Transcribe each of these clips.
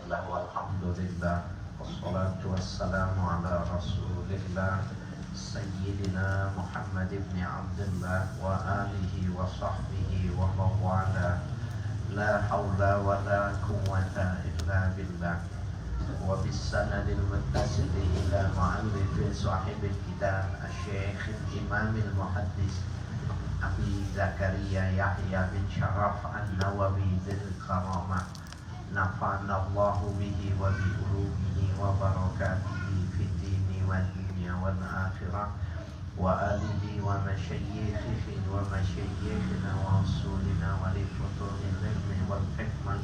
Bismillah walhamdulillah wassalatu wassalamu ala rasulillah Sayyidina Muhammad ibn Abdullah wa alihi wa sahbihi wa mawala. La hawla wa la quwwata illa billah. Wa bisanadil muttasili ila mu'allifin sahibil kitab Asy-Syaikh Imam al-Muhaddis Abi Zakaria Yahya bin Syaraf An-Nawawi dzil karamah. Nafa'anallahu bihi wa bi ulumihi wa barakatihi fid dini wad dunya wal akhirah wa alihi wa masyayikhihi wa masyayikhina wa usulina wa li futuhil ilmi wal hikmah.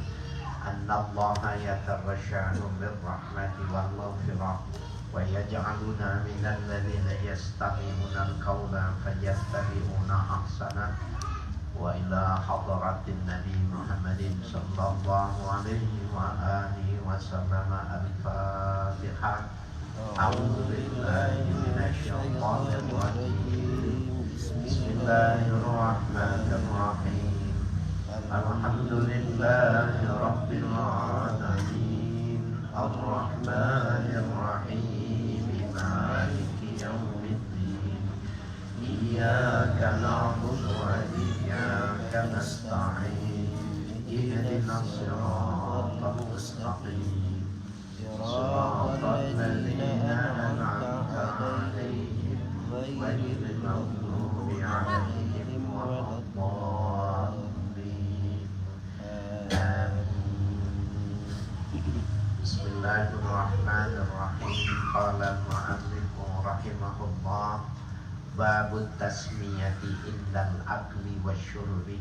Annallaha yatarasha'u bir rahmati wal maghfirah wa yaj'aluna minal ladzina yastami'una al-qawla fayattabi'una ahsana. Wa ila hadratin Nabi Muhammadin sallallahu alaihi wa alihi wa sallam. Al-Fatihah. A'udzu billahi minasy syaithanir rajim. Bismillahirrahmanirrahim. Alhamdulillahi rabbil alamin. Ar-Rahmanir Rahim. Maliki yaumiddin. Iyyaka na'budu wa iyyaka nasta'in. Ihdinas siratal mustaqim. Siratal ladzina an'amta 'alaihim ghairil maghdubi 'alaihim waladdallin. Bismillahirrahmanirrahim. Qala al-mu'allif rahimahullah. Babut tasmiyati indal akli wasyurbi.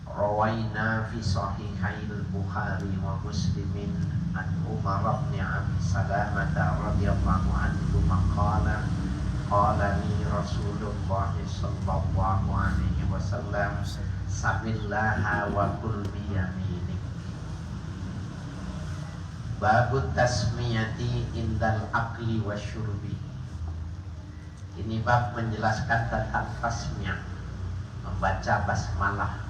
Rawaina fi sahihail Bukhari wa Muslimin an Umar bin Abi Salamah radhiyallahu anhu maqala qala li Rasulullah sallallahu alaihi wasallam samillaha wa kul bi yaminik. Babut tasmiyati indal akli wasyurbi. Ini bab menjelaskan tentang tasmiyah, membaca basmalah.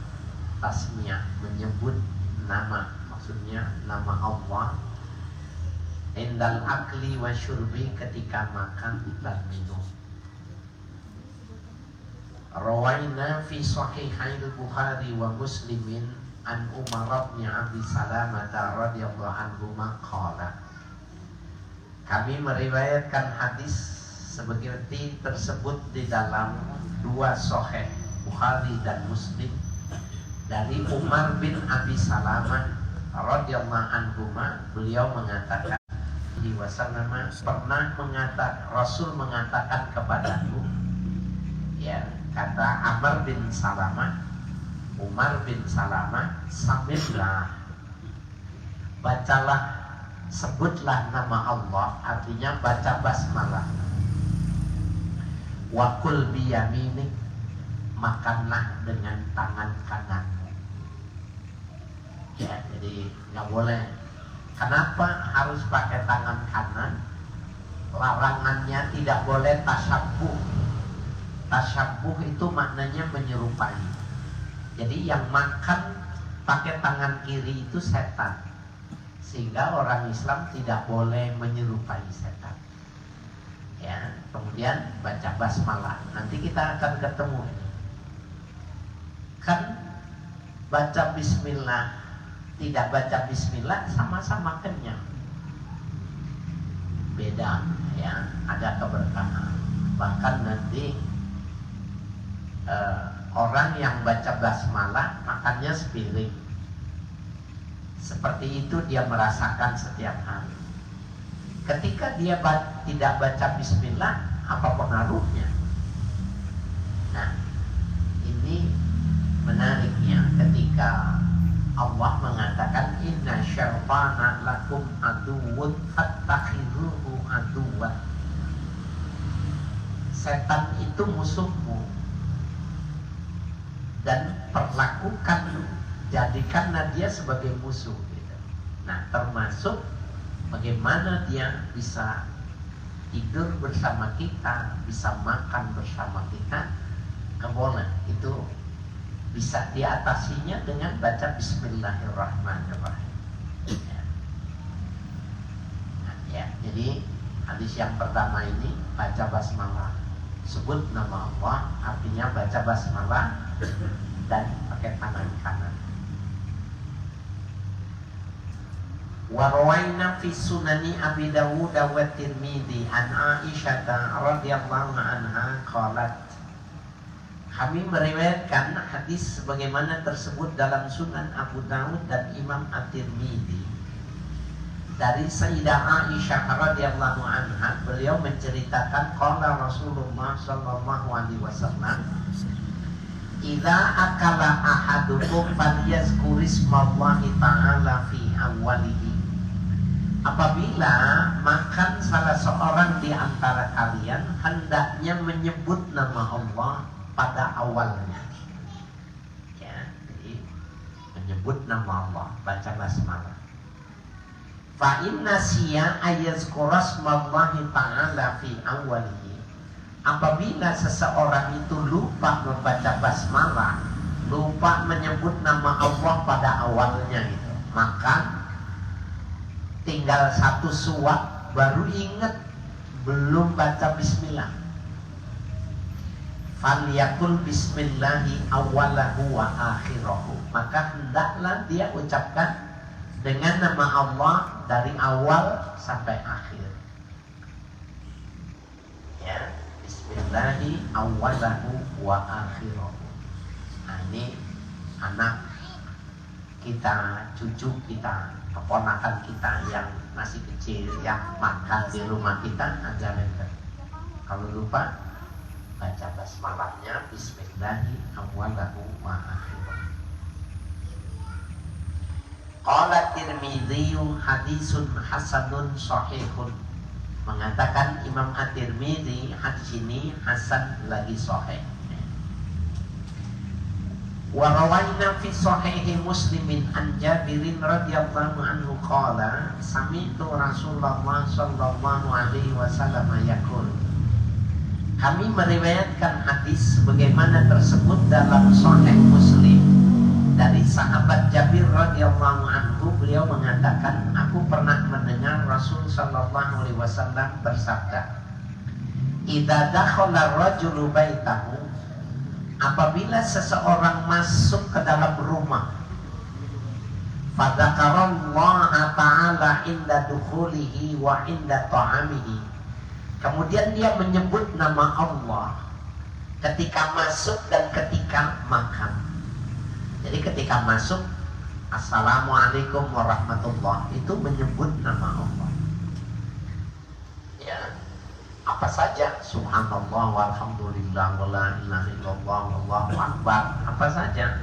Tasmiyah menyebut nama, maksudnya nama Allah. Indal akli wa syurbi, ketika makan dan minum. Rawaina fi sahihail Bukhari wa Muslimin an Umar bin Abi Salamah radhiyallahu anhu maqala. Kami meriwayatkan hadis seperti tersebut di dalam dua sahih Bukhari dan Muslim dari Umar bin Abi Salamah radhiyallahu anhu. Beliau mengatakan di wasallam pernah mengatakan, Rasul mengatakan kepadaku, ya, kata Amr bin Salamah, Umar bin Salamah, samillah, bacalah, sebutlah nama Allah, artinya baca basmalah. Wa kul bi yaminik, makanlah dengan tangan kananmu. Ya, jadi nggak boleh. Kenapa harus pakai tangan kanan? Larangannya tidak boleh tasyabuh. Tasyabuh itu maknanya menyerupai. Jadi yang makan pakai tangan kiri itu setan. Sehingga orang Islam tidak boleh menyerupai setan. Ya, kemudian baca basmalah. Nanti kita akan ketemu ini. Kan baca bismillah, tidak baca bismillah sama-sama kenyang. Beda, ya, ada keberkahan. Bahkan nanti orang yang baca basmalah makannya sepiring. Seperti itu dia merasakan setiap hari. Ketika dia tidak baca bismillah, apa pengaruhnya? Nah, ini menariknya ketika Allah mengatakan inna syaitana lakum aduwwun fattakhiruhu aduwwan. Setan itu musuhmu dan perlakukan, jadikanlah dia sebagai musuh gitu. Nah, termasuk bagaimana dia bisa tidur bersama kita, bisa makan bersama kita, keboleh. Itu bisa diatasinya dengan baca Bismillahirrahmanirrahim. Ya. Ya, jadi hadis yang pertama ini baca basmalah, sebut nama Allah, artinya baca basmalah dan pakai tangan kanan. Wa rawaina fi sunani Abi Dawud wa Tirmidzi an Aisyah radhiyallahu anha qalat, kami meriwayatkan hadis sebagaimana tersebut dalam Sunan Abu Dawud dan Imam At-Tirmidzi dari Sayyidah Aisyah radhiyallahu anha. Beliau menceritakan qala Rasulullah sallallahu alaihi wasallam, idza akala ahadukum falyazkurismallahi ta'ala fi awwalihi. Apabila makan salah seorang di antara kalian, hendaknya menyebut nama Allah pada awalnya. Ya, jadi menyebut nama Allah, baca basmalah. Fa inna siya ayazkurasmallahi ta'ala fi awwalihi. Apabila seseorang itu lupa membaca basmalah, lupa menyebut nama Allah pada awalnya itu, maka tinggal satu suap baru ingat belum baca bismillah. Falyakul bismillahi awalahu wa akhirahu. Maka hendaklah dia ucapkan dengan nama Allah dari awal sampai akhir. Ya, bismillahi awalahu wa akhirahu. Nah, ini anak kita, cucu kita, keponakan kita yang masih kecil, yang makan di rumah kita, ajarkan. Kalau lupa, baca basmalahnya bismillahi awwalahu wa akhirahu. Qala Tirmidzi hadisun hasanun sahihun. Mengatakan Imam At-Tirmidzi, hadis ini hasan lagi sahih. Wa rawaina fi sahihi Muslimin an Jabirin radhiyallahu anhu qala sami'tu Rasulullah sallallahu alaihi wasallam yaqul. Kami meriwayatkan hadis sebagaimana tersebut dalam Sahih Muslim dari sahabat Jabir radhiyallahu anhu. Beliau mengatakan, aku pernah mendengar Rasul sallallahu alaihi wasallam bersabda, idza dakhala ar-rajulu baitahu, apabila seseorang masuk ke dalam rumah, fadzakarallaha ta'ala inda dukhulihi wa inda ta'amihi, kemudian dia menyebut nama Allah ketika masuk dan ketika makan. Jadi ketika masuk, assalamualaikum warahmatullah, itu menyebut nama Allah. Ya, apa saja, subhanallah walhamdulillah wala ilaha illallah wallahu akbar, apa saja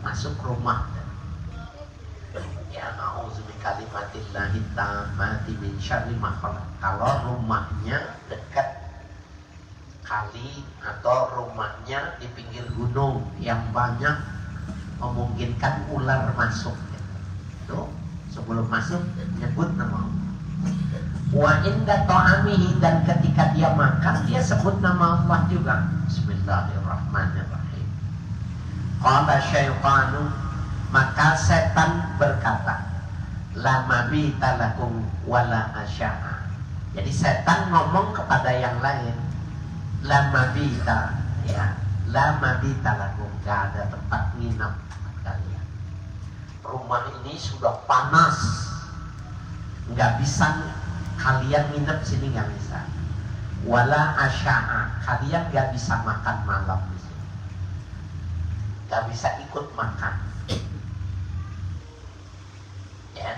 masuk rumah. Ya, a'udzu bikalimatillahi tammati min syarri ma khalaq. Kalau rumahnya dekat kali atau rumahnya di pinggir gunung yang banyak memungkinkan ular masuk, itu sebelum masuk nyebut nama Allah. Wa inda ta'amihi, dan ketika dia makan dia sebut nama Allah juga. Bismillahirrahmanirrahim. Qala syaitanu, maka setan berkata, la mabita lakum wala asya'a. Jadi setan ngomong kepada yang lain, la mabita, ya, la mabita lakum, gak ada tempat nginap kalian. Rumah ini sudah panas, nggak bisa kalian nginep sini, nggak bisa. Wala asya'a, kalian nggak bisa makan malam di sini, nggak bisa ikut makan. Ya,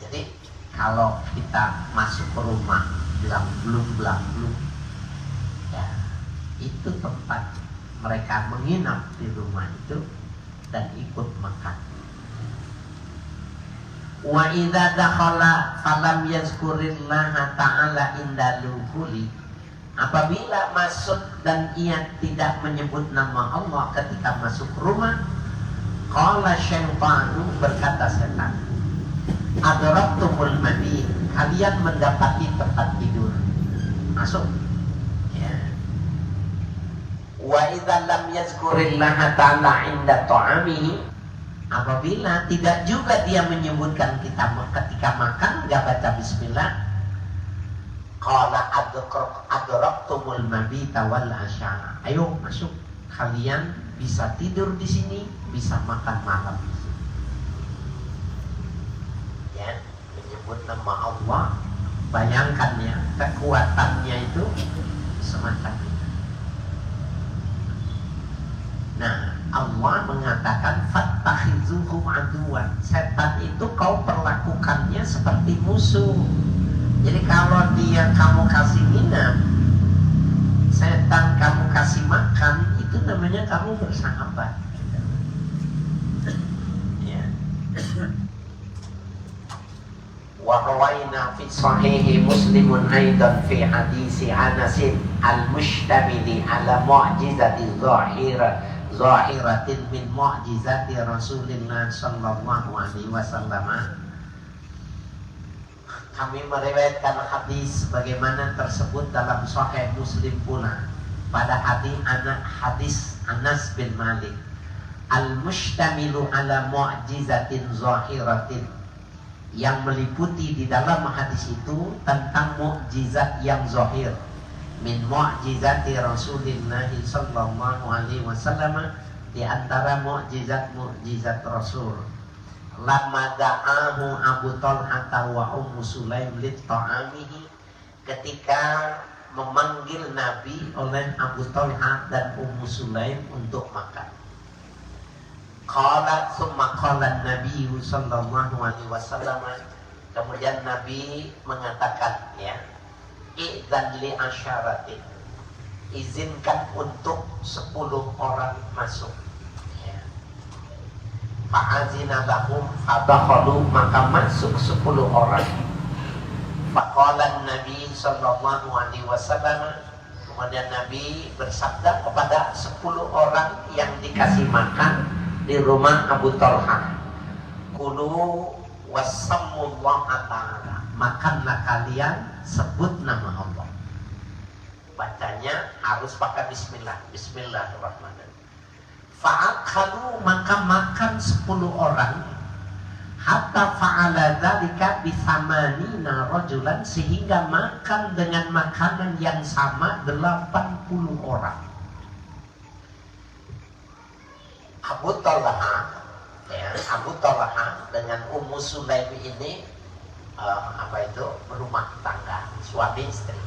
jadi kalau kita masuk ke rumah bilang belum, ya, itu tempat mereka menginap di rumah itu dan ikut makan. Wa idza dakhala falam yazkurillaha ta'ala inda dukhuli, apabila masuk dan ia tidak menyebut nama Allah ketika masuk rumah, qala syaitanu, berkata setan, adraktumul mabit, kalian mendapati tempat tidur, masuk. Ya. Wa idza lam yazkurillaha ta'ala inda ta'amihi, apabila tidak juga dia menyebutkan kita ketika makan, enggak baca bismillah, Qala adraktumul mabita wal asya. Ayo masuk, kalian bisa tidur di sini, bisa makan malam di sini. Ya, menyebut nama Allah. Bayangkan ya, kekuatannya itu semacam itu. Nah, Allah mengatakan fattakhizuhum aduwan. Setan itu kau perlakukannya seperti musuh. Jadi kalau dia kamu kasih minum, setan kamu kasih makan, itu namanya kamu bersahabat. Ya. Wa rawaina fi sahihi Muslimun aidan fi hadisi Anas al-mustamili ala mu'jizati zahiratin min mu'jizati Rasulillah sallallahu alaihi wasallam. Kami meriwayatkan hadis bagaimana tersebut dalam Sahih Muslim pula pada hadis Anas bin Malik al-mushtamilu ala mu'jizatin zahiratin, yang meliputi di dalam hadis itu tentang mukjizat yang zahir min mu'jizati Rasulillah sallallahu alaihi wasallam, di antara mukjizat Rasul. Lama da'ahu Abu Talha wa Ummu Sulaim lit ta'amihi, ketika memanggil Nabi oleh Abu Talha dan Ummu Sulaim untuk makan. Qala summa qala Nabi sallallahu alaihi wasallam, kemudian Nabi mengatakan, ya, idzan li asyaratin, izinkan untuk 10 orang masuk. Fa'azina lahum fadakhalu, maka masuk 10 orang. Faqala Nabi sallallahu alaihi wasallam, kemudian Nabi bersabda kepada 10 orang yang dikasih makan di rumah Abu Talha, kulu wassamullaha ta'ala, makanlah kalian, sebut nama Allah. Bacanya harus pakai bismillah, bismillahirrahmanirrahim. Fa'akhalu, maka makan 10 orang. Hatta fa'ala dzalika bi 80 rajulan, sehingga makan dengan makanan yang sama 80 orang. Abu Talha, ya, Abu Talha dengan Ummu Sulaim ini berumah tangga, suami istri.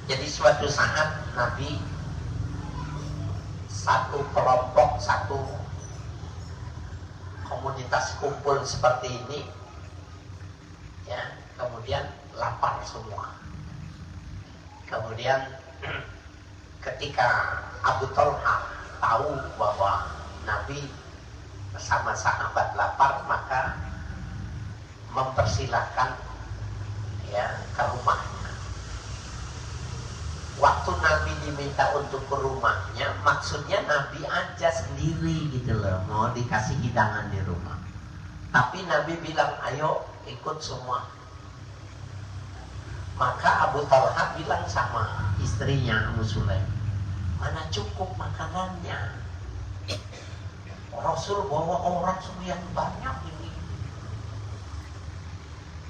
Jadi suatu saat Nabi, satu kelompok, satu komunitas kumpul seperti ini, ya, kemudian lapar semua. Kemudian ketika Abu Talha tahu bahwa Nabi bersama sahabat lapar, maka mempersilahkan, ya, ke rumahnya. Waktu Nabi diminta untuk ke rumahnya, maksudnya Nabi aja sendiri gitu loh, mau dikasih hidangan di rumah. Tapi Nabi bilang, ayo ikut semua. Maka Abu Talha bilang sama istrinya Ummu Sulaim, mana cukup makanannya, Rasul bawa orang sekian banyak ini.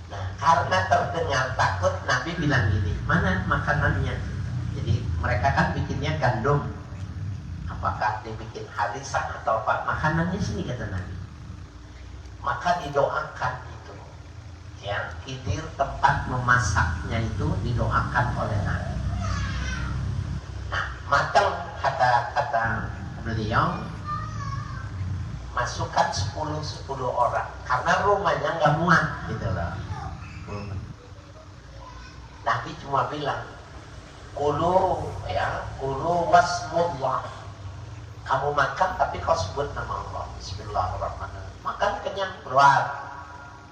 Nah, karena terdengar takut, Nabi bilang gini, mana makanannya? Jadi mereka kan bikinnya gandum, apakah dibikin harisah atau apa, makanannya sini kata Nabi. Maka didoakan itu, ya, kidir tempat memasaknya itu didoakan oleh Nabi. Nah, matang kata beliau, masukkan 10 orang, karena rumahnya nggak muat gitu loh. Nabi cuma bilang, kulu, ya, kulu wasmullah, kamu makan tapi kau sebut nama Allah, bismillahirrahmanirrahim. Makan kenyang, keluar,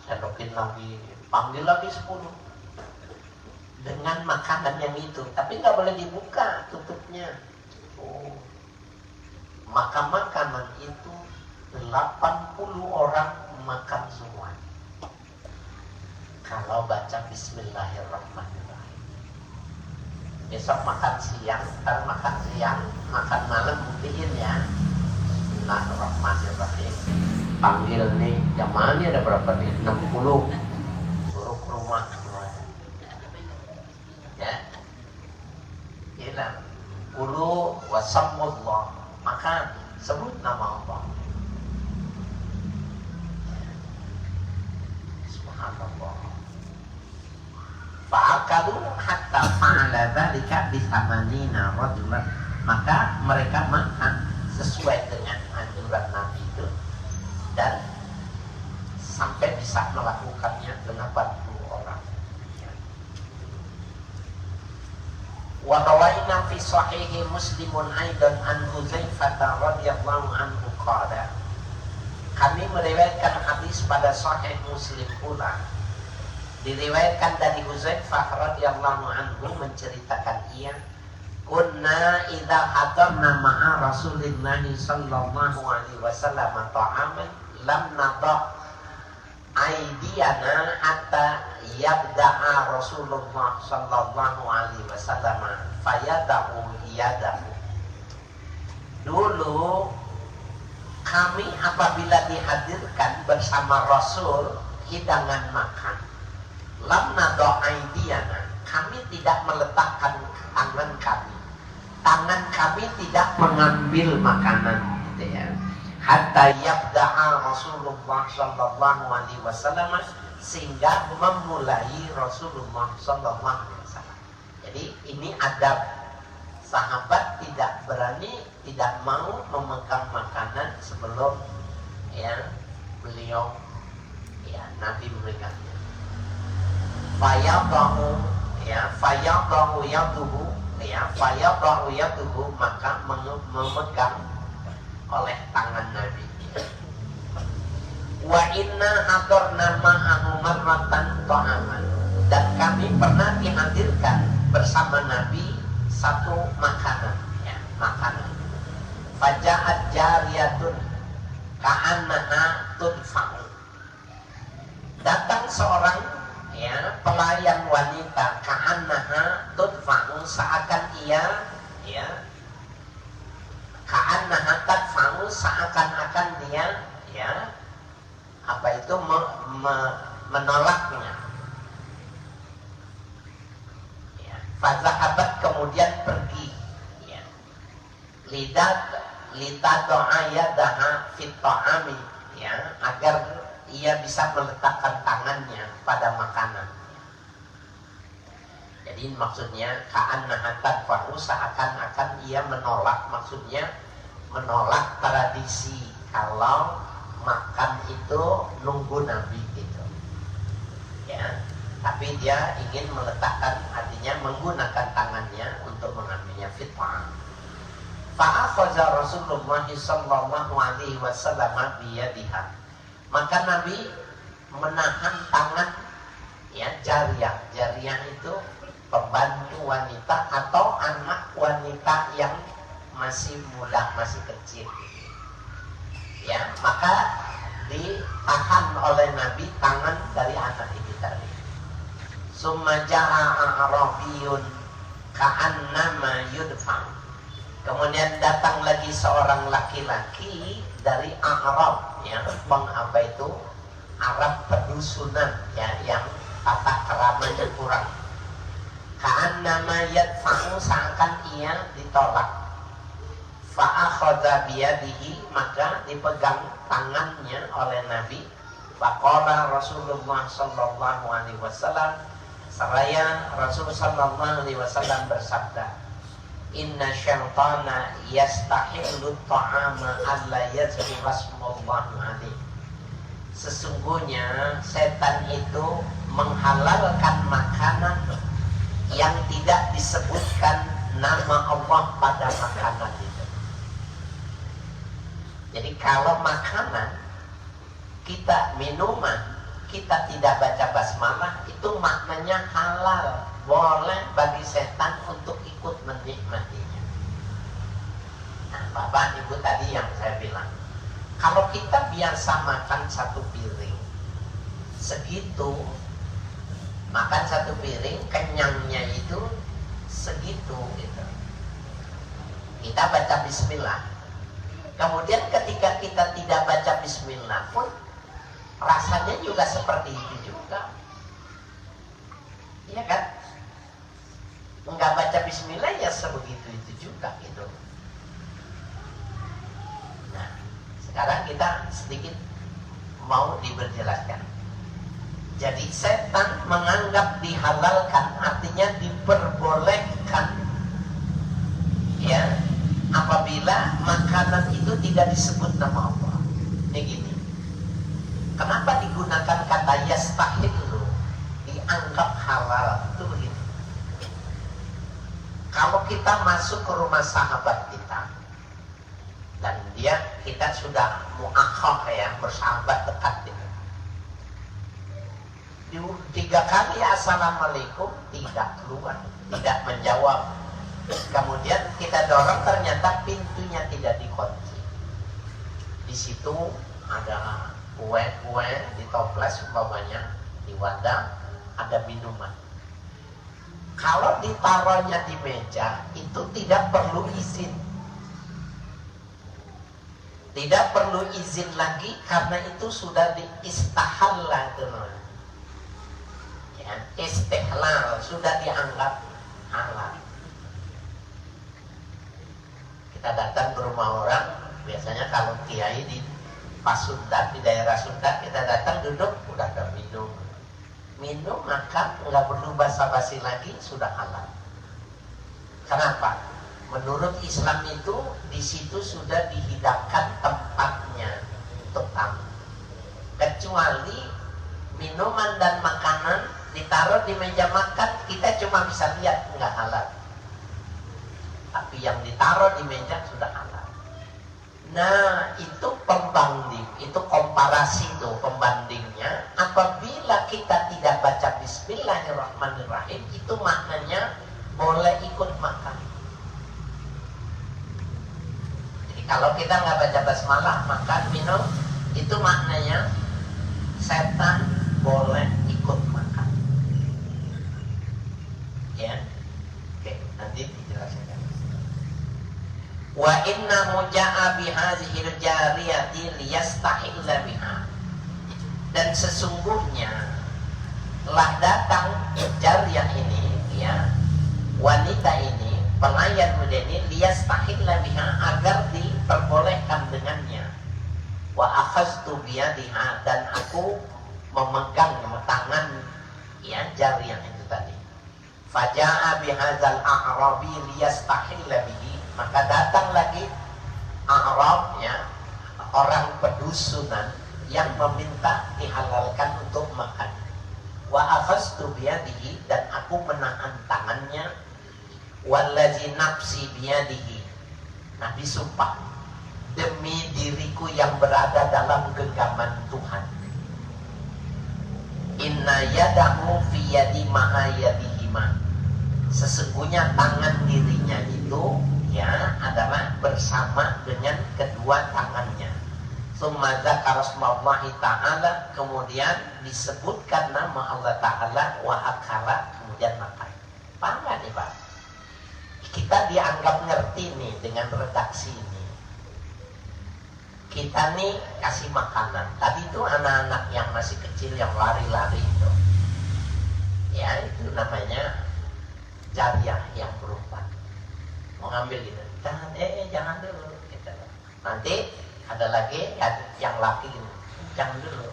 sendokin lagi, panggil lagi 10 dengan makanan yang itu, tapi nggak boleh dibuka tutupnya. Maka makanan itu 80 orang makan semua kalau baca bismillahirrahmanirrahim. Besok makan siang, ntar makan siang, makan malam, buktiin ya. Bismillahirrahmanirrahim. panggil nih, jamaah ini ada berapa nih? 60. Suruh ke rumah semua. Ya. Hilang. Kulu wasamullah. Maka sebut nama Allah. Subhanallah. Fa'akalu hatta fa'ala dzalika bisamanina rajulan. Maka mereka makan sesuai dengan anjuran Nabi itu dan sampai bisa melakukannya dengan 80 orang. Wa rawaina fi sahihi Muslimun aidan an Hudzaifah radhiyallahu anhu qala. Kami meriwayatkan hadis pada sahih Muslim pula. Diriwayatkan dari Hudzaifah radhiyallahu anhu menceritakan ia, kunna idza hadarna ma'a Rasulillah sallallahu alaihi wasallam ta'aman lam nada aydiyana hatta yabda'a Rasulullah sallallahu alaihi wasallam fayada'u yadahu. Dulu kami apabila dihadirkan bersama Rasul hidangan makan, lam nada aydiyana, kami tidak meletakkan tangan kami tidak mengambil makanan, gitu ya. Hatta yabda'a Rasulullah sallallahu alaihi wasallam, sehingga memulai Rasulullah sallallahu alaihi wasallam. Jadi ini adab, sahabat tidak berani, tidak mau memegang makanan sebelum ya beliau ya Nabi memberikannya. Fayadahu yaduhu, maka memegang oleh tangan Nabi. Wa inna hadarna ma'ahu marratan ta'aman, dan kami pernah dihadirkan bersama Nabi satu makanan, ya, makanan. Faja'at jariyatun ka'annaha tudfa'u, datang seorang ya pelayan wanita, ka'annaha tudfa'u, seakan ia ya ka'annaha tudfa'u, seakan-akan dia ya apa itu menolaknya ya. Fazahabat, kemudian pergi ya, litado'a yadaha fit ta'ami, ya, agar ia bisa meletakkan tangannya pada makanan. Jadi maksudnya ka'annaha tadfa'u, seakan-akan ia menolak, maksudnya menolak tradisi kalau makan itu nunggu Nabi gitu. Ya, tapi dia ingin meletakkan, artinya menggunakan tangannya untuk mengambilnya fit'ah. Fa'akhadha Rasulullah sallallahu alaihi wasallam biyadiha, maka Nabi menahan tangan ya jariyah. Jariyah itu pembantu wanita atau anak wanita yang masih muda, masih kecil. Ya, maka ditahan oleh Nabi tangan dari anak itu tadi. Summa ja'a a'rabiyun ka'annama yudfa. Kemudian datang lagi seorang laki-laki dari Arab, ya, apa itu? Arab pedusunan, ya, yang tata keramanya kurang. Ka'annama yadfa'u, seakan ia ditolak. Fa'akhadha biyadihi, maka dipegang tangannya oleh Nabi. Faqala Rasulullah sallallahu alaihi wasallam, seraya Rasul sallallahu alaihi wasallam bersabda, inna syaitana yastahillu ta'ama alla yazkura smallahi alaihi. Sesungguhnya setan itu menghalalkan makanan yang tidak disebutkan nama Allah pada makanan itu. Jadi kalau makanan, kita minuman, kita tidak baca basmalah, itu maknanya halal, boleh bagi setan untuk ikut menikmatinya. Nah, Bapak Ibu tadi yang saya bilang, kalau kita biasa makan satu piring, segitu, makan satu piring, kenyangnya itu segitu gitu. Kita baca bismillah. Kemudian ketika kita tidak baca bismillah pun rasanya juga seperti itu juga. Iya kan? Enggak baca bismillah ya sebegitu itu juga gitu. Nah, sekarang kita sedikit mau diperjelaskan. Jadi setan menganggap dihalalkan artinya diperbolehkan, ya, apabila makanan itu tidak disebut nama Allah. Ini gini. Kenapa digunakan kata yastahillu, dianggap halal? Itu begini. Kalau kita masuk ke rumah sahabat kita dan kita sudah mu'akhah, ya, bersahabat dekat gitu. 3 kali assalamualaikum tidak keluar, tidak menjawab. Kemudian kita dorong, ternyata pintunya tidak dikunci. Di situ ada kue-kue di toples umpamanya, di wadah ada minuman. Kalau ditaruhnya di meja itu tidak perlu izin. Tidak perlu izin lagi karena itu sudah diistahalla, teman. Ya, istihlal, sudah dianggap halal. Kita datang ke rumah orang, biasanya kalau kiai di Pasundan, di daerah Sunda, kita datang duduk, udah ada minum, makan, nggak perlu basa-basi lagi, sudah halal. Kenapa? Menurut Islam itu di situ sudah dihidangkan tempatnya untuk tamu. Kecuali minuman dan makanan ditaruh di meja makan, kita cuma bisa lihat, nggak halal. Tapi yang ditaruh di meja sudah halal. Nah, itu pembanding, itu komparasi tuh pembandingnya. Apabila kita tidak baca Bismillahirrahmanirrahim, itu maknanya boleh ikut makan. Jadi kalau kita nggak baca basmalah, makan, minum, itu maknanya setan boleh ikut makan. Ya, oke, nanti dijelaskan. Wa innahu ja'a bihadhil jariyati liyastahilla biha. Dan sesungguhnya telah datang jariyah ini, ya, wanita ini, pelayan muda ini, liyastahilla biha, agar diperbolehkan dengannya. Wa akhaztu biyadiha, dan aku memegang tangan, ya, jariyah itu tadi. Faja'a bihadzal a'rabi liyastahilla bihi. Maka datang lagi A'rab, ya, orang pedusunan yang meminta dihalalkan untuk makan. Wa akhaztu biyadihi, dan aku menahan tangannya. Wallazi nafsi biyadihi, Nabi sumpah, demi diriku yang berada dalam genggaman Tuhan. Inna yadahu fi yadi ma'a yadihima. Sesungguhnya tangan dirinya itu, ya, adalah bersama dengan kedua tangannya. Tsumma dzakara smallahi ta'ala, kemudian disebutkan nama Allah Ta'ala, wa akala, kemudian makan. Paham gak nih, Pak? Kita dianggap ngerti nih dengan redaksi ini. Kita nih kasih makanan. Tadi itu anak-anak yang masih kecil yang lari-lari itu, ya, itu namanya jariyah yang perempuan. Mau ngambil gitu, jangan dulu gitu. Nanti ada lagi yang laki gitu, jangan dulu.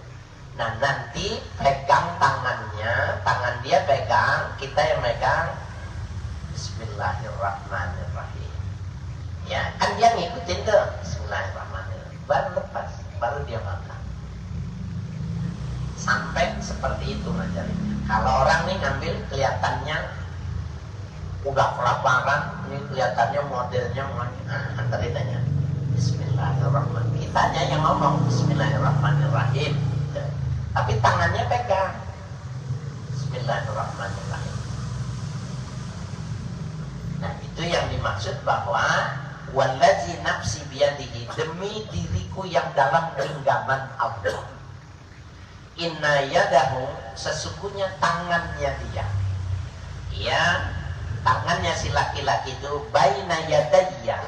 Nah, nanti pegang tangannya, tangan dia pegang, kita yang megang. Bismillahirrahmanirrahim. Ya, kan dia ngikutin tuh, Bismillahirrahmanirrahim. Baru lepas, baru dia makan. Sampai seperti itu ngajarinnya. Kalau orang nih ngambil kelihatannya udah kelaparan, ini kelihatannya modelnya antar ditanya Bismillahirrahmanirrahim. Kitanya yang ngomong Bismillahirrahmanirrahim, tapi tangannya pegang Bismillahirrahmanirrahim. Nah, itu yang dimaksud bahwa wallazi nafsi biyadihi, demi diriku yang dalam genggaman Allah. Inna yadahu, sesungguhnya tangannya dia, ya, tangannya si laki-laki itu, baina yadayya,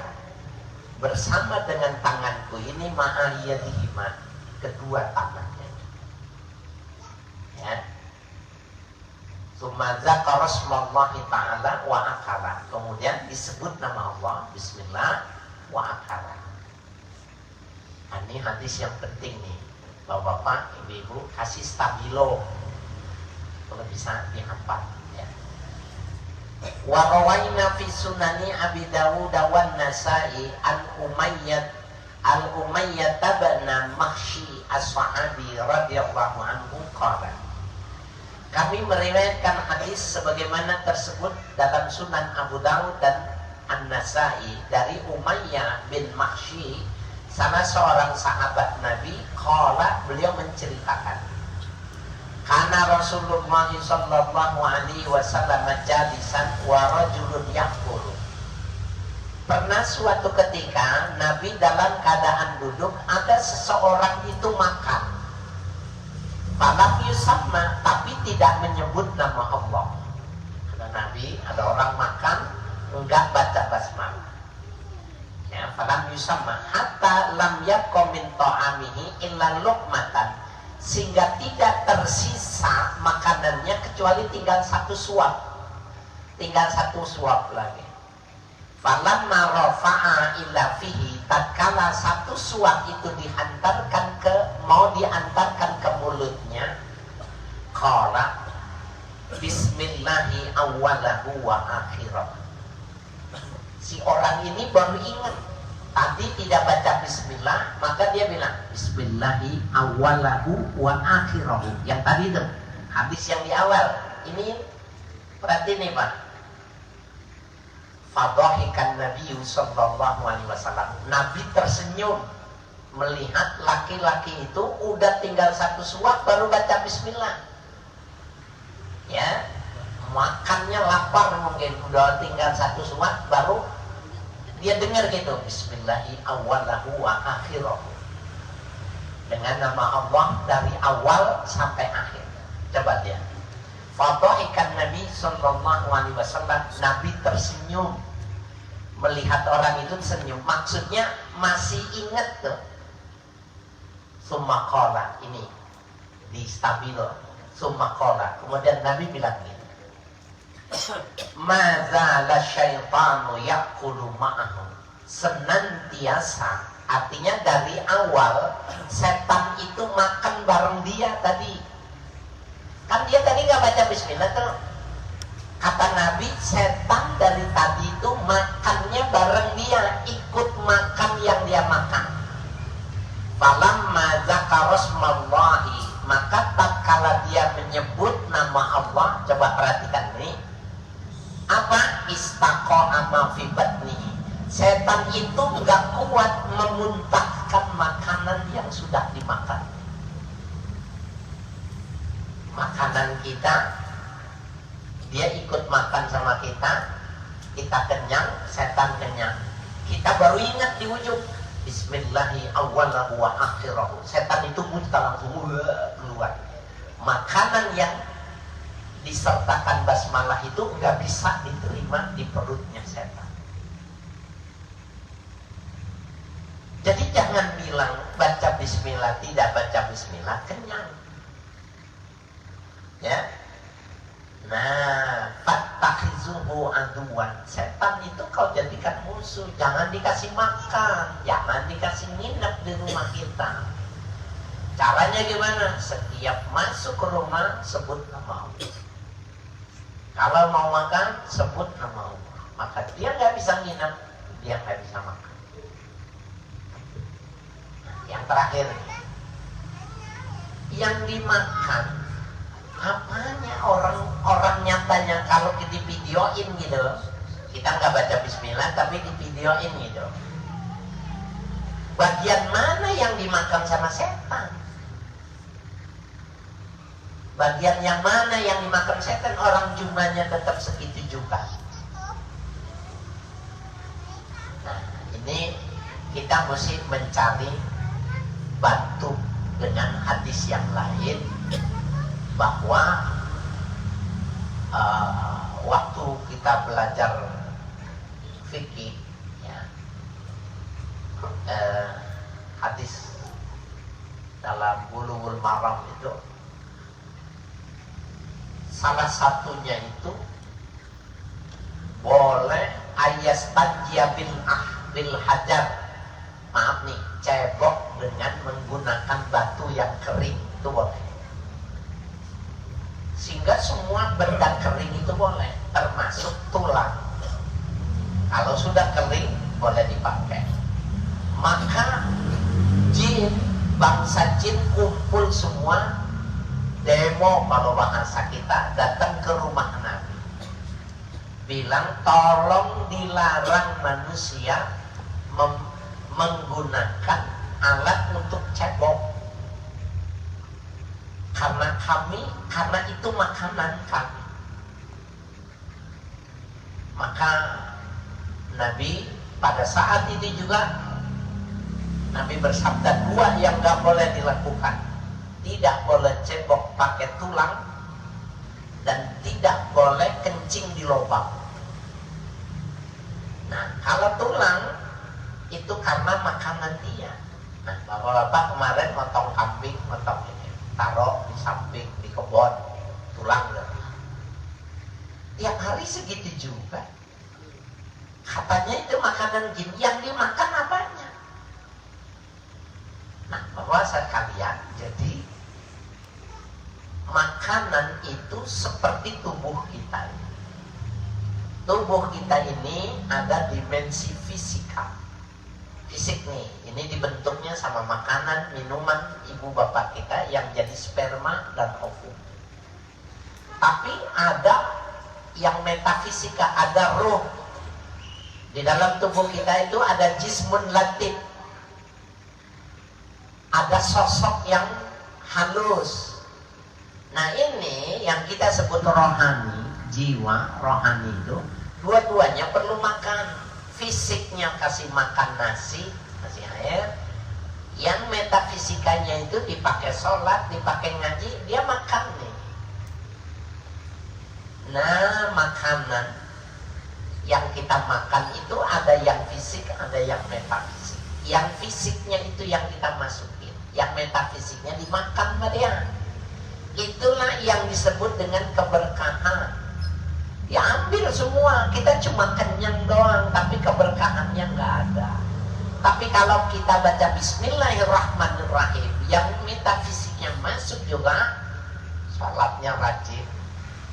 bersama dengan tanganku ini, ma'ayadihima, kedua tangannya. Tsumma dzakara smallahi ta'ala wa akala. Kemudian disebut nama Allah, bismillah wa akala. Ini hadis yang penting nih. Bapak-bapak, ibu-ibu kasih stabilo kalau bisa dihafal ya. Wa rawaina fi sunani Abi Dawud wan Nasa'i an Umayyah tabana Makhshi as-Sahabi radhiyallahu anhu qala. Kami meriwayatkan hadis sebagaimana tersebut dalam Sunan Abu Dawud dan An-Nasa'i dari Umayyah bin Makhshi, salah seorang sahabat Nabi. Qala, beliau menceritakan, kana Rasulullah sallallahu alaihi wasallam jalisan wa rajulun yaqulu. Pernah suatu ketika Nabi dalam keadaan duduk, ada seseorang itu makan. Falam yusamma, tapi tidak menyebut nama Allah. Kata Nabi, ada orang makan enggak baca basmalah. Ya, falam yusamma hatta lam yakum min ta'amihi illa luqmatan, sehingga tidak tersisa makanannya kecuali tinggal satu suap. Tinggal satu suap lagi. Falamma rafa'a illa fihi, tatkala satu suap itu mau diantarkan ke mulutnya, qala bismillahi awwalahu wa akhirahu. Si orang ini baru ingat tadi tidak baca bismillah, maka dia bilang bismillahi awwalahu wa akhirahu. Yang tadi itu habis yang di awal. Ini berarti nih Pak, fadhahikan Nabi sallallahu alaihi wasallam. Nabi tersenyum melihat laki-laki itu udah tinggal satu suap baru baca bismillah. Ya, makannya lapar mungkin, udah tinggal satu suap baru dia dengar gitu, bismillahi awwalahu wa akhirahu. Dengan nama Allah dari awal sampai akhir. Coba dia. Fadhahikan Nabi sallallahu alaihi wasallam, Nabi tersenyum melihat orang itu senyum. Maksudnya masih ingat tuh. Summa qala, ini di stabilo. Summa qala, kemudian Nabi bilang gini, mazala syaitanu yaqulu ma'ahu. Senantiasa, artinya dari awal setan itu makan bareng dia tadi. Kan dia tadi gak baca bismillah tuh. Kata Nabi, setan dari tadi itu makannya bareng dia, ikut makan yang dia makan. Falamma dzakara smallahi, maka tatkala dia menyebut nama Allah, coba perhatikan ini, apa? Istaqa'a ma fi batnihi. Setan itu enggak kuat memuntahkan makanan yang sudah dimakan. Makanan kita, dia ikut makan sama kita, kita kenyang, setan kenyang. Kita baru ingat di ujung, bismillahi awwalahu wa akhirahu. Setan itu muntah langsung keluar. Makanan yang disertakan basmalah itu nggak bisa diterima di perutnya setan. Jadi jangan bilang baca bismillah, tidak baca bismillah kenyang. Ya. Nah, fattakhizuhu aduwan. Setan itu kau jadikan musuh. Jangan dikasih makan, jangan dikasih nginep di rumah kita. Caranya gimana? Setiap masuk ke rumah sebut nama Allah. Kalau mau makan sebut nama Allah. Maka dia nggak bisa nginep, dia nggak bisa makan. Yang terakhir, yang dimakan apanya? Orang nyatanya kalau di videoin gitu, kita nggak baca bismillah tapi di videoin gitu. Bagian mana yang dimakan sama setan? Bagian yang mana yang dimakan setan? Orang jumlahnya tetap segitu juga. Nah, ini kita mesti mencari bantu dengan hadis yang lain, bahwa waktu kita belajar fikih, ya, hadis dalam Bulughul Maram itu Salah satunya itu boleh ayastanjia bil hajar. Maaf nih, cebok dengan menggunakan batu yang kering itu boleh. Sehingga semua benda kering itu boleh, termasuk tulang. Kalau sudah kering boleh dipakai. Maka jin, bangsa jin kumpul semua, demo kalau bahasa kita, datang ke rumah Nabi, bilang tolong dilarang manusia menggunakan alat untuk cebok, karena itu makanan kami. Maka Nabi pada saat ini juga Nabi bersabda dua yang gak boleh dilakukan. Tidak boleh cebok pakai tulang, dan tidak boleh kencing di lubang. Nah, kalau tulang itu karena makanan dia. Nah, bapak-bapak kemarin motong kambing, motong ini, taruh di samping di kebun, tulang gitu. Tiap hari segitu juga. Katanya itu makanan jin, yang dimakan apanya? Nah, bahwa sekalian, jadi makanan itu seperti tubuh kita. Tubuh kita ini ada dimensi fisika. Fisik nih, ini dibentuknya sama makanan, minuman ibu bapak kita yang jadi sperma dan ovum. Tapi ada yang metafisika, ada roh. Di dalam tubuh kita itu ada jismun latif, ada sosok yang halus. Nah, ini yang kita sebut rohani, jiwa rohani itu dua-duanya perlu makan. Fisiknya kasih makan nasi, kasih air. Yang metafisikanya itu dipakai sholat, dipakai ngaji, dia makan nih. Nah, makanan yang kita makan itu ada yang fisik, ada yang metafisik. Yang fisiknya itu yang kita masukin, yang metafisiknya dimakan sama dia. Itulah yang disebut dengan keberkahan. Ya ambil semua, kita cuma kenyang doang, tapi keberkahannya nggak ada. Tapi kalau kita baca Bismillahirrahmanirrahim, yang metafisiknya masuk juga, sholatnya rajin,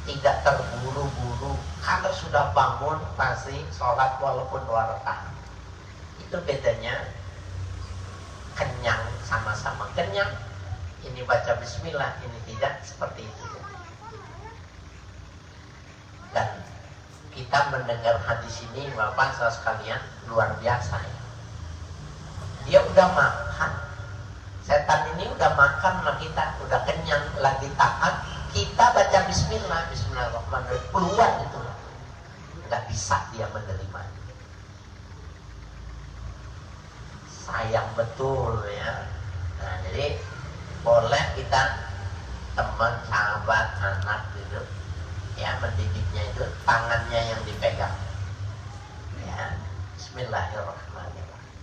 tidak terburu-buru. Kalau sudah bangun pasti sholat walaupun 2 rakaat. Itu bedanya kenyang, sama-sama kenyang. Ini baca bismillah, ini tidak, seperti itu. Dan kita mendengar hadis ini, Bapak saudara sekalian, luar biasa ya. Dia udah makan, setan ini udah makan sama kita, udah kenyang, lagi taat. Kita baca bismillah, bismillahirrahmanirrahim, keluar itu, nggak bisa dia menerima. Sayang betul ya. Nah, jadi boleh kita teman, sahabat, anak gitu ya, mendidiknya itu tangannya yang dipegang ya. Bismillahirrahmanirrahim.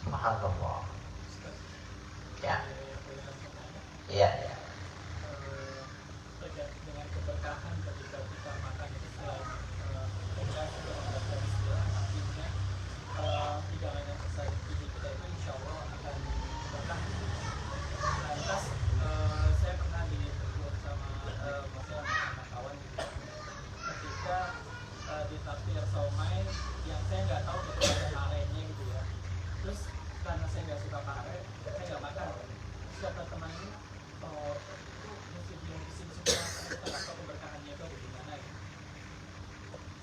Subhanallah ya. Iya ya. Dengan keberkahan ketika kita makan itu selain kita juga membaca bismillah, artinya tidak hanya sesaat tubuh kita itu insya Allah akan berkah. Lantas saya pernah ditegur sama masalah kawan ketika di tafsir Saumai yang saya nggak tahu betul ada karenya gitu ya. Terus karena saya nggak suka kare, saya nggak makan. Siapa teman ini itu mesti disebut atau keberkahannya itu bagaimana ya?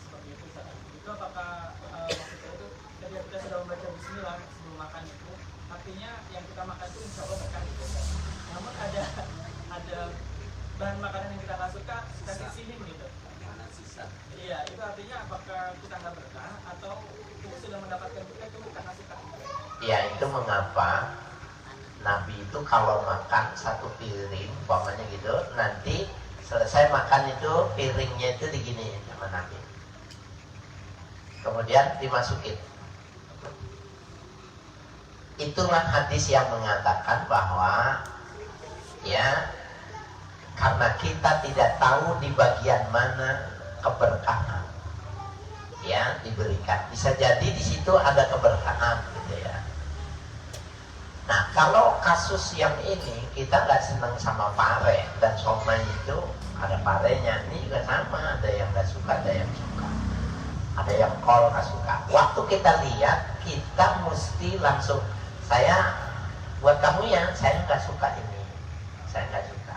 Seperti itu Ustaz. Itu apakah maksudnya itu ketika kita sudah membaca bismillah sebelum makan itu artinya yang kita makan itu insya Allah berkah itu. Namun ada bahan makanan yang kita nggak suka kita sisihin gitu. Iya, itu artinya apakah kita nggak berkah atau kita sudah mendapatkan berkah itu karena suka? Ya, itu mengapa Nabi itu kalau makan satu piring, umpamanya gitu, nanti selesai makan itu piringnya itu diginiin sama Nabi. Kemudian dimasukin. Itulah hadis yang mengatakan bahwa ya Karena kita tidak tahu di bagian mana keberkahan ya diberikan. Bisa jadi di situ ada keberkahan gitu ya. Nah, kalau kasus yang ini kita nggak senang sama pare dan somai itu ada parenya, ini juga sama, ada yang nggak suka, ada yang suka, ada yang kol nggak suka. Waktu kita lihat, kita mesti langsung, saya buat kamu ya, saya nggak suka ini, saya nggak suka.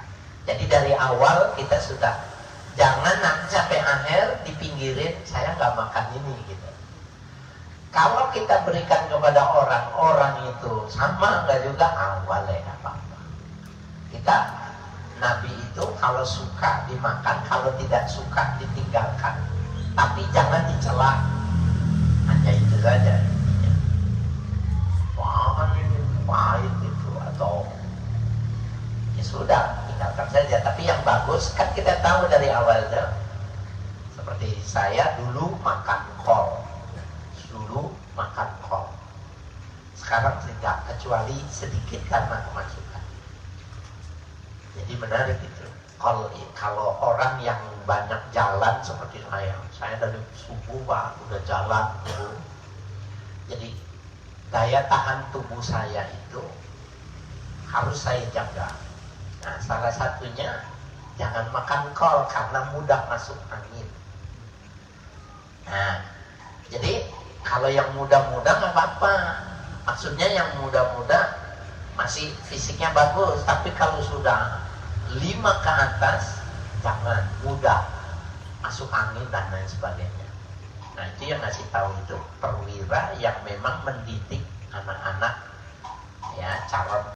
Jadi dari awal kita sudah, jangan nanti sampai akhir dipinggirin, saya nggak makan ini gitu. Kalau kita berikan kepada orang itu sama nggak juga, boleh apa-apa. Kita Nabi itu kalau suka dimakan, kalau tidak suka ditinggalkan. Tapi jangan dicela, hanya itu saja. Wah, ini pahit itu atau ya sudah tinggalkan saja. Tapi yang bagus kan kita tahu dari awalnya. Seperti saya dulu makan kol. Sekarang tidak, kecuali sedikit karena kemasukan. Jadi menarik itu. Kalau orang yang banyak jalan seperti saya dari subuh Pak udah jalan tuh. Jadi daya tahan tubuh saya itu harus saya jaga. Nah, salah satunya jangan makan kol karena mudah masuk angin. Nah, jadi kalau yang muda-muda nggak apa-apa. Maksudnya yang muda-muda masih fisiknya bagus. Tapi kalau sudah 5 ke atas, jangan, mudah masuk angin dan lain sebagainya. Nah, itu yang ngasih tahu itu perwira yang memang mendidik anak-anak ya calon.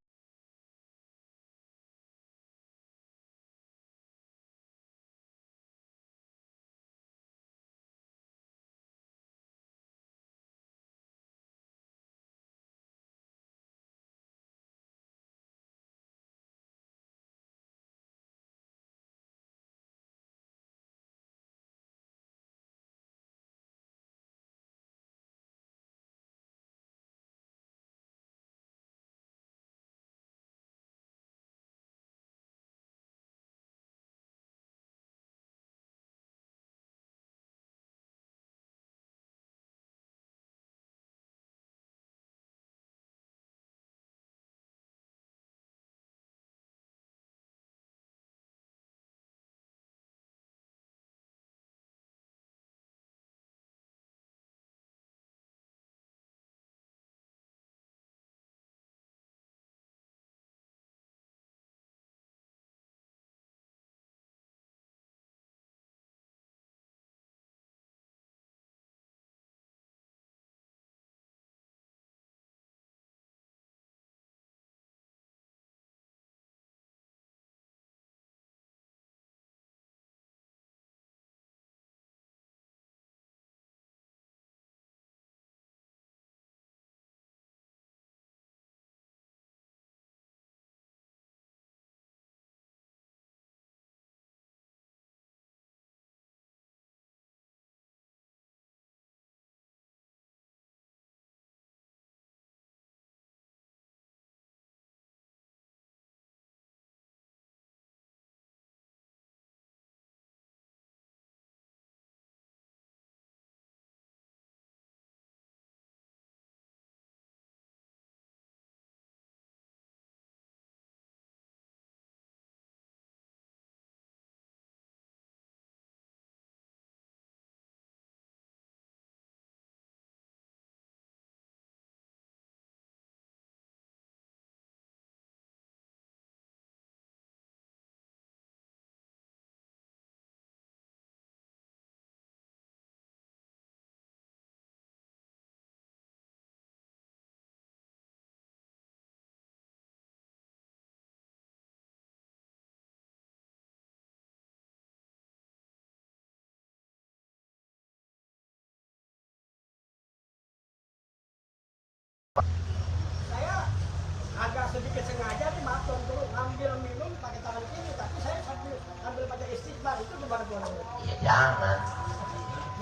Agak sedikit sengaja nih maaf dulu ngambil minum pakai tangan kiri, tapi saya sambil baca istighfar, itu gimana boleh? Ya jangan.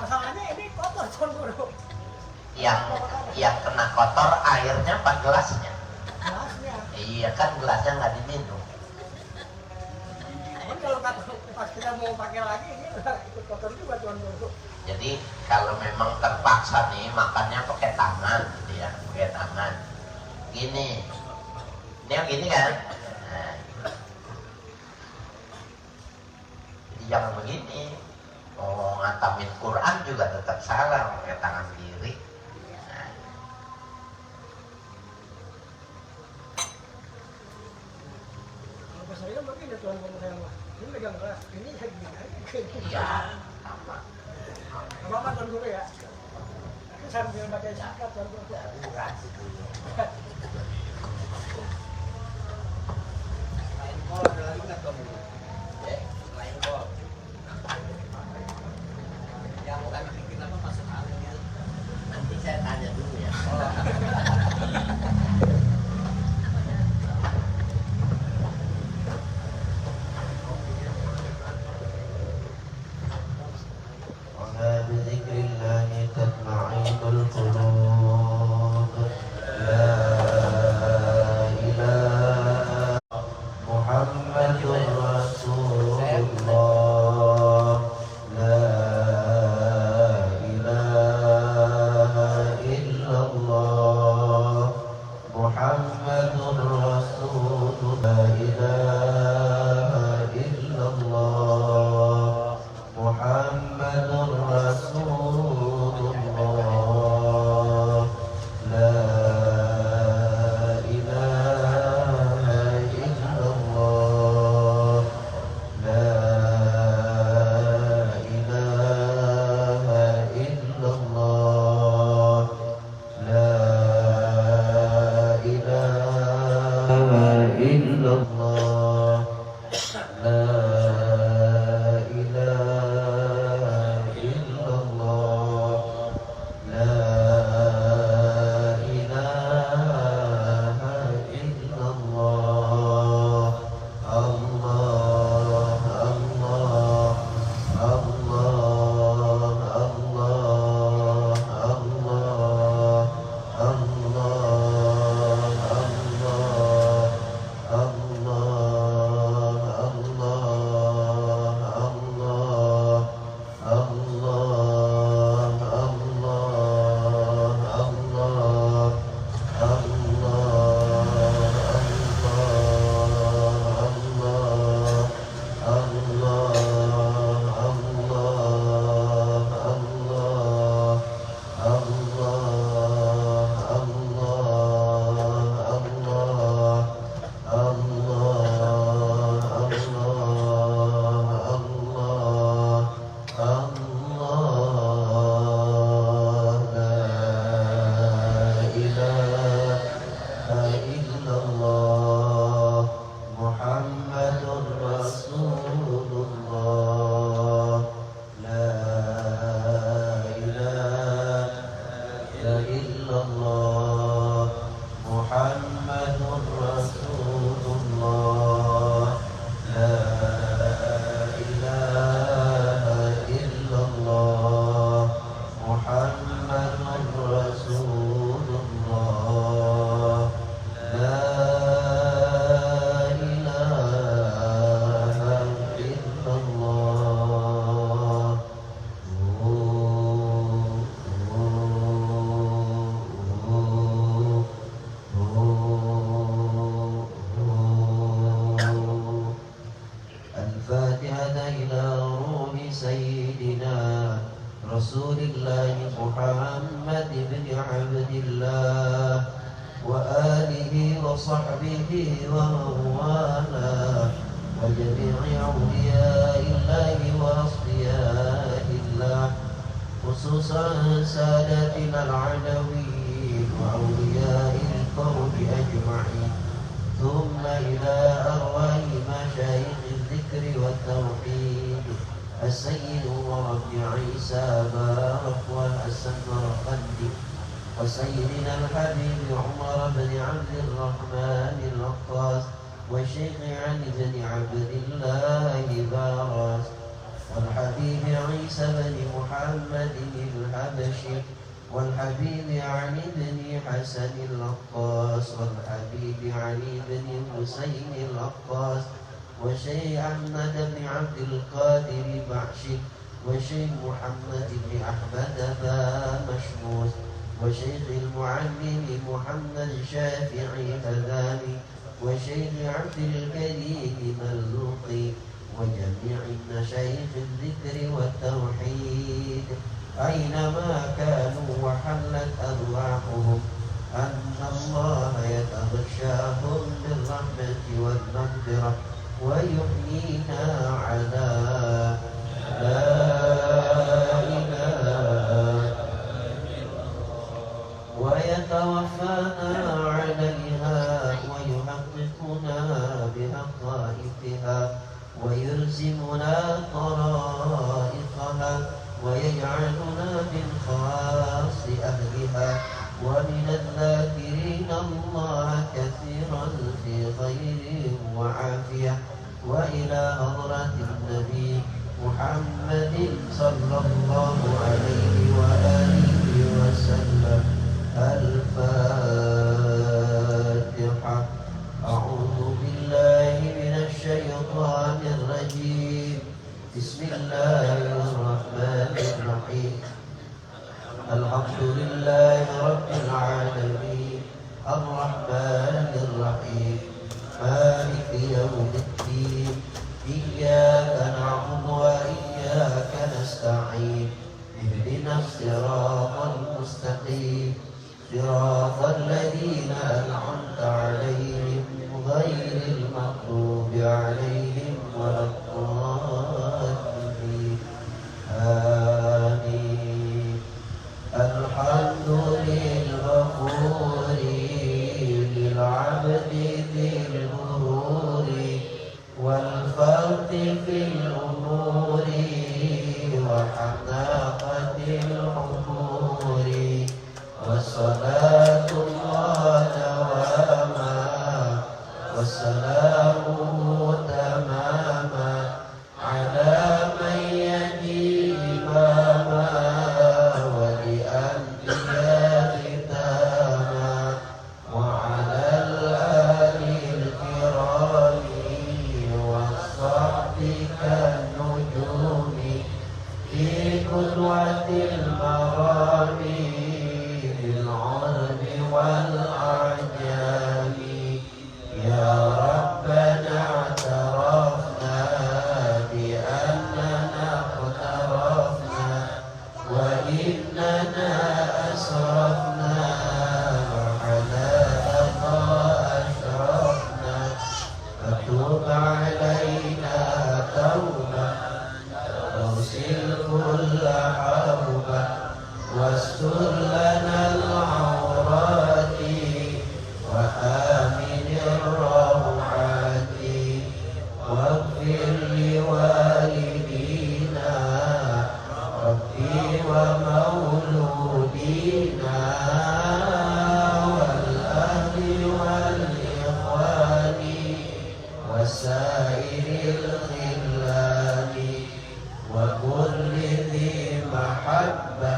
Masalahnya ini kotor Guru. Yang kena kotor airnya apa gelasnya? Gelasnya. Iya kan gelasnya nggak diminum. saya mau pakai lagi ini ikut kotor juga Tuan Guru. Jadi kalau memang terpaksa nih makannya pakai tangan gitu ya, pakai tangan. Gini. Ini yang gini kan? Nah. Jadi jangan begini. Oh, ngatamin Quran juga tetap salah pakai tangan kiri. Nah. Kalau saya begini Tuan Guru saya mah. Ini megang gelas, ini saya gini aja. Iya, sama. Apa Tuan Guru ya? Aku sambil baca zakat Tuan Guru. Darurat itu. Lain kol ada lagi nggak Tuan Guru? Lain kol. Yang lagi bikin apa masuk angin gitu? Nanti saya tanya dulu ya. بذكر الله تطمئن القلوب لا إله محمد رسول الله لا إله إلا الله محمد رسول لا إله إلا الله محمد رسول الله لا إله إلا الله لا إله إلا الله لا إله إلا الله لا إله إلا الله لا إله إلا الله الله الله الله الله الله رسول الله محمد بن عبد الله وآله وصحبه ومن والاه وجميع أولياء الله وأصفياء الله خصوصا ساداتنا العلويين وأولياء الكون أجمعين ثم إلى أرواح مشايخ الذكر والتوحيد السيد ورب عيسى بارك والسمرقندي وسيدنا الحبيب عمر بن عبد الرحمن العطاس والشيخ علي بن عبد الله باراس والحبيب عيسى بن محمد الحبشي والحبيب علي بن حسن العطاس والحبيب علي بن حسين العطاس وشيخ أحمد بن عبد القادر بعشي وشيخ محمد بن أحمد مشموس وشيخ المعلم محمد شافعي هذاني وشيخ عبد الكريم ملوقي وجميع مشايخ الذكر والتوحيد أينما كانوا وحلت أرواحهم أن الله يتغشاهم بالرحمة والمغفرة ويحيينا على لا إله ويتوفانا عليها ويحققنا بحقائقها ويلزمنا طرائقها ويجعلنا من خاص أهلها ومن الذاكرين الله كثيرا في خير وعافية وإلى حضرة النبي محمد صلى الله عليه وآله وسلم الفاتحة. أعوذ بالله من الشيطان الرجيم. بسم الله الرحمن الرحيم. الحمد لله رب العالمين الرحمن الرحيم مالك يوم الدين إياك نعبد وإياك نستعين اهدنا الصراط المستقيم صراط الذين أنعمت عليهم غير المغضوب عليهم ولا الضالين آمين. الحمد للغفور للعبد ذي الغرور والفرد في الأمور وحماقة العبور والصلاة الله دواما وسلامه تماما على من يجي إماما ولأنبياء ختاما وعلى الآل الكرام والصحب كالنجوم في قدوة المرام بالعرب والأعجام. يا ربنا اعترفنا بأننا اقترفنا وإننا أسرفنا وعلى أخطاء أشرفنا فتوب علينا توبة واغسل كل حوبة واستر لنا العورات وآمن الروعات واغفر لوالدينا ربي ومولودينا والأهل والإخوان وسائر الخلان وكل ذي محبة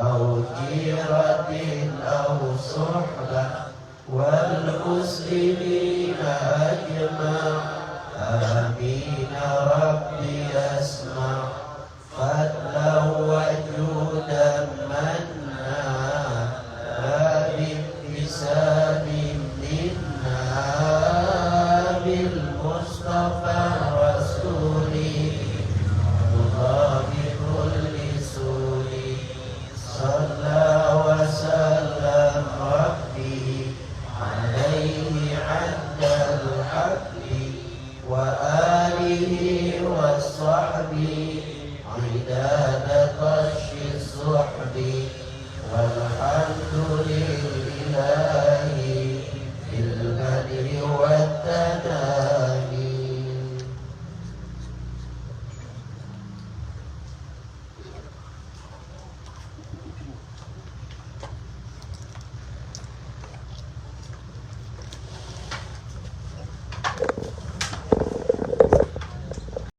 أو جيرة أو صحبة والمسلمين أجمع آمين. ربي أسمع فضلا وجودا منا لا باكتساب منا بالمصطفى